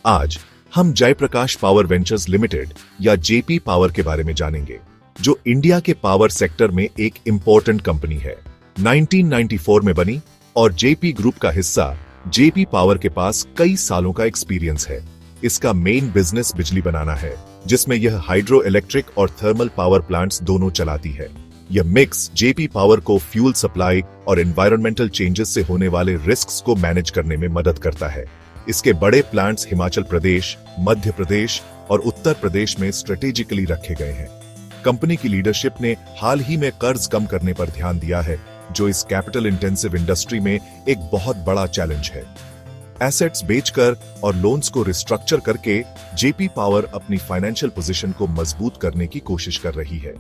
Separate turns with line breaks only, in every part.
आज हम Jayaprakash power ventures limited या जेपी पावर के बारे में जानेंगे, जो इंडिया के पावर सेक्टर में एक इंपॉर्टेंट कंपनी है। 1994 में बनी और जेपी ग्रुप का हिस्सा जेपी पावर के पास कई सालों का एक्सपीरियंस है। इसका मेन बिजनेस बिजली बनाना है, जिसमें यह हाइड्रो इलेक्ट्रिक और थर्मल पावर प्लांट्स दोनों चलाती है। यह मिक्स जेपी पावर को फ्यूल सप्लाई और एनवायरमेंटल चेंजेस से होने वाले रिस्क्स को मैनेज करने में मदद करता है। इसके बड़े प्लांट्स हिमाचल प्रदेश, मध्य प्रदेश और उत्तर प्रदेश में स्ट्रेटेजिकली रखे गए हैं। कंपनी की लीडरशिप ने हाल ही में कर्ज कम करने पर ध्यान दिया है, जो इस कैपिटल इंटेंसिव इंडस्ट्री में एक बहुत बड़ा चैलेंज है। एसेट्स बेचकर और लोन्स को रिस्ट्रक्चर करके जेपी पावर अपनी फाइनेंशियल पोजीशन को मजबूत करने की कोशिश कर रही है।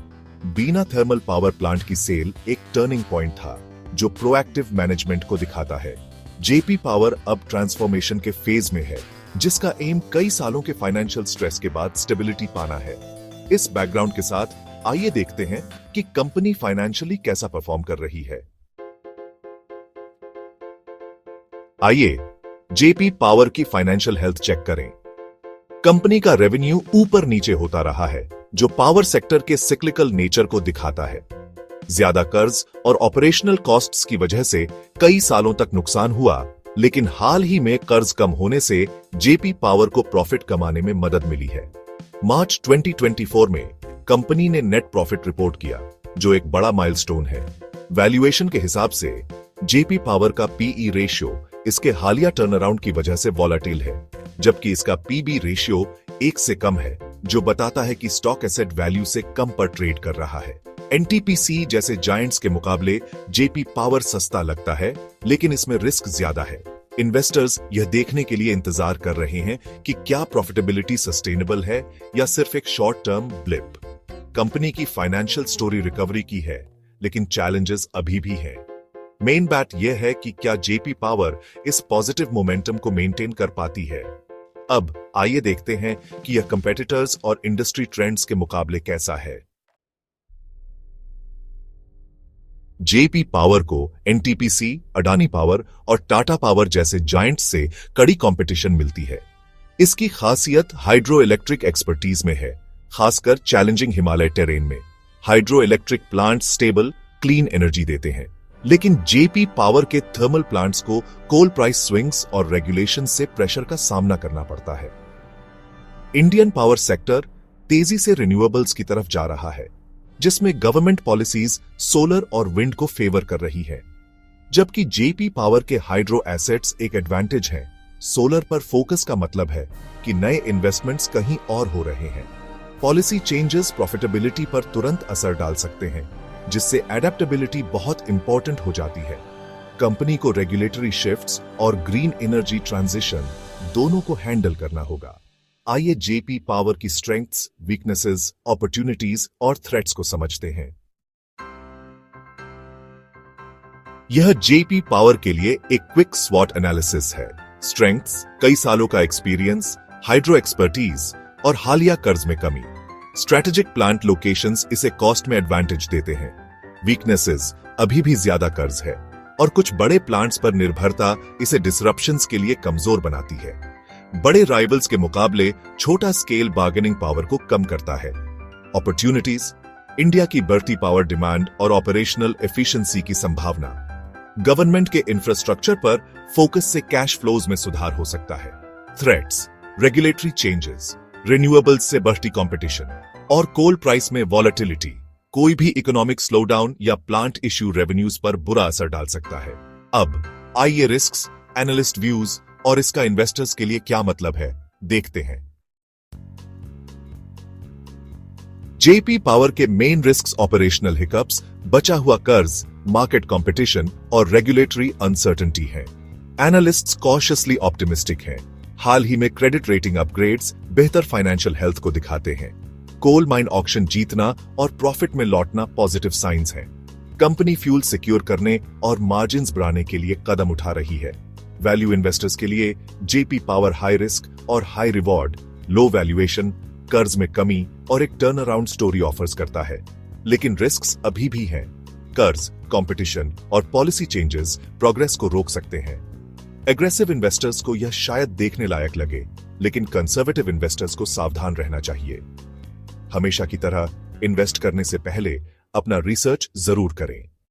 बीना थर्मल पावर प्लांट की सेल एक टर्निंग पॉइंट था, जो प्रोएक्टिव मैनेजमेंट को दिखाता है। जेपी पावर अब ट्रांसफॉर्मेशन के फेज में है, जिसका एम कई सालों के फाइनेंशियल स्ट्रेस के बाद स्टेबिलिटी पाना है। इस बैकग्राउंड के साथ आइए देखते हैं कि कंपनी फाइनेंशियली कैसा परफॉर्म कर रही है। आइए जेपी पावर की फाइनेंशियल हेल्थ चेक करें। कंपनी का रेवेन्यू ऊपर नीचे होता रहा है, जो पावर सेक्टर के सिक्लिकल नेचर को दिखाता है। ज्यादा कर्ज और ऑपरेशनल कॉस्ट्स की वजह से कई सालों तक नुकसान हुआ, लेकिन हाल ही में कर्ज कम होने से जेपी पावर को प्रॉफिट कमाने में मदद मिली है। मार्च 2024 में कंपनी ने नेट प्रॉफिट रिपोर्ट किया, जो एक बड़ा माइलस्टोन है। वैल्यूएशन के हिसाब से जेपी पावर का पीई रेशियो इसके हालिया टर्नअराउंड की वजह से वॉलेटाइल है, जबकि इसका पीबी रेशियो 1 से कम है, जो बताता है कि स्टॉक एसेट वैल्यू से कम पर ट्रेड कर रहा है। एनटीपीसी जैसे जायंट्स के मुकाबले जेपी पावर सस्ता लगता है, लेकिन इसमें रिस्क ज्यादा है। इन्वेस्टर्स यह देखने के लिए इंतजार कर रहे हैं कि क्या प्रॉफिटेबिलिटी सस्टेनेबल है या सिर्फ एक शॉर्ट टर्म ब्लिप। कंपनी की फाइनेंशियल स्टोरी रिकवरी की है, लेकिन चैलेंजेस अभी भी हैं। मेन बात यह है कि क्या जेपी पावर इस पॉजिटिव मोमेंटम को मेंटेन कर पाती है। अब आइए देखते हैं कि यह कंपेटिटर्स और इंडस्ट्री ट्रेंड्स के मुकाबले कैसा है। जेपी पावर को एनटीपीसी, अडानी पावर और टाटा पावर जैसे जायंट्स से कड़ी कंपटीशन मिलती है। इसकी खासियत हाइड्रो इलेक्ट्रिक एक्सपर्टीज में है, खासकर चैलेंजिंग हिमालय टेरेन में। Hydro electric plant stable, clean energy देते हैं, लेकिन जेपी पावर के थर्मल प्लांट्स को कोल प्राइस स्विंग्स और रेगुलेशन से प्रेशर का सामना करना पड़ता है। इंडियन पावर सेक्टर तेजी से रिन्यूएबल्स की तरफ जा रहा है, जिसमें गवर्नमेंट पॉलिसीज सोलर और विंड को फेवर कर रही है, जबकि जेपी पावर के हाइड्रो एसेट्स एक एडवांटेज हैं। सोलर पर फोकस का मतलब है कि नए इन्वेस्टमेंट्स कहीं और हो रहे हैं। पॉलिसी चेंजेस प्रॉफिटेबिलिटी पर तुरंत असर डाल सकते हैं, जिससे एडेप्टेबिलिटी बहुत इंपॉर्टेंट हो जाती है। कंपनी को रेगुलेटरी शिफ्ट्स और ग्रीन एनर्जी ट्रांजिशन दोनों को हैंडल करना होगा। आइए जेपी पावर की स्ट्रेंथ्स, वीकनेसेस, अपॉर्चुनिटीज और थ्रेट्स को समझते हैं। यह जेपी पावर के लिए एक क्विक स्वॉट एनालिसिस है। स्ट्रेंथ्स: कई सालों का एक्सपीरियंस, हाइड्रो एक्सपर्टीज और हालिया कर्ज में कमी। स्ट्रेटेजिक प्लांट लोकेशंस इसे कॉस्ट में एडवांटेज देते हैं। वीकनेसेस: अभी भी ज्यादा कर्ज है और कुछ बड़े प्लांट्स पर निर्भरता इसे डिसरप्शंस के लिए कमजोर बनाती है। बड़े राइवल्स के मुकाबले छोटा स्केल बार्गेनिंग पावर को कम करता है। अपॉर्चुनिटीज: इंडिया की बढ़ती पावर डिमांड और ऑपरेशनल एफिशिएंसी की संभावना। गवर्नमेंट के इंफ्रास्ट्रक्चर पर फोकस से कैश फ्लोज में सुधार हो सकता है। थ्रेट्स: रेगुलेटरी चेंजेस, रिन्यूएबल्स से बढ़ती कंपटीशन और कोल प्राइस में वॉलेटिलिटी। कोई भी इकोनॉमिक स्लोडाउन या प्लांट इश्यू रेवेन्यूज पर बुरा असर डाल सकता है। अब आइए रिस्क्स, एनालिस्ट व्यूज और इसका इन्वेस्टर्स के लिए क्या मतलब है देखते हैं। जेपी पावर के मेन रिस्क्स ऑपरेशनल हिकअप्स, बचा हुआ कर्ज, मार्केट कंपटीशन और रेगुलेटरी अनसर्टेनिटी है। एनालिस्ट्स कॉशियसली ऑप्टिमिस्टिक हैं। हाल ही में क्रेडिट रेटिंग अपग्रेड्स बेहतर फाइनेंशियल हेल्थ को दिखाते हैं। कोल माइन ऑक्शन जीतना और प्रॉफिट में लौटना पॉजिटिव साइंस हैं। कंपनी फ्यूल सिक्योर करने और मार्जिन्स बढ़ाने के लिए कदम उठा रही है। वैल्यू इन्वेस्टर्स के लिए जेपी पावर हाई रिस्क और हाई रिवॉर्ड, लो वैल्यूएशन, कर्ज में कमी और एक टर्न अराउंड स्टोरी ऑफर्स करता है। लेकिन रिस्क्स अभी भी हैं। कर्ज, कंपटीशन और पॉलिसी चेंजेस प्रोग्रेस को रोक सकते हैं। एग्रेसिव इन्वेस्टर्स को यह शायद देखने लायक लगे, लेकिन कंजर्वेटिव इन्वेस्टर्स को सावधान रहना चाहिए। हमेशा की तरह इन्वेस्ट करने से पहले अपना रिसर्च जरूर करें।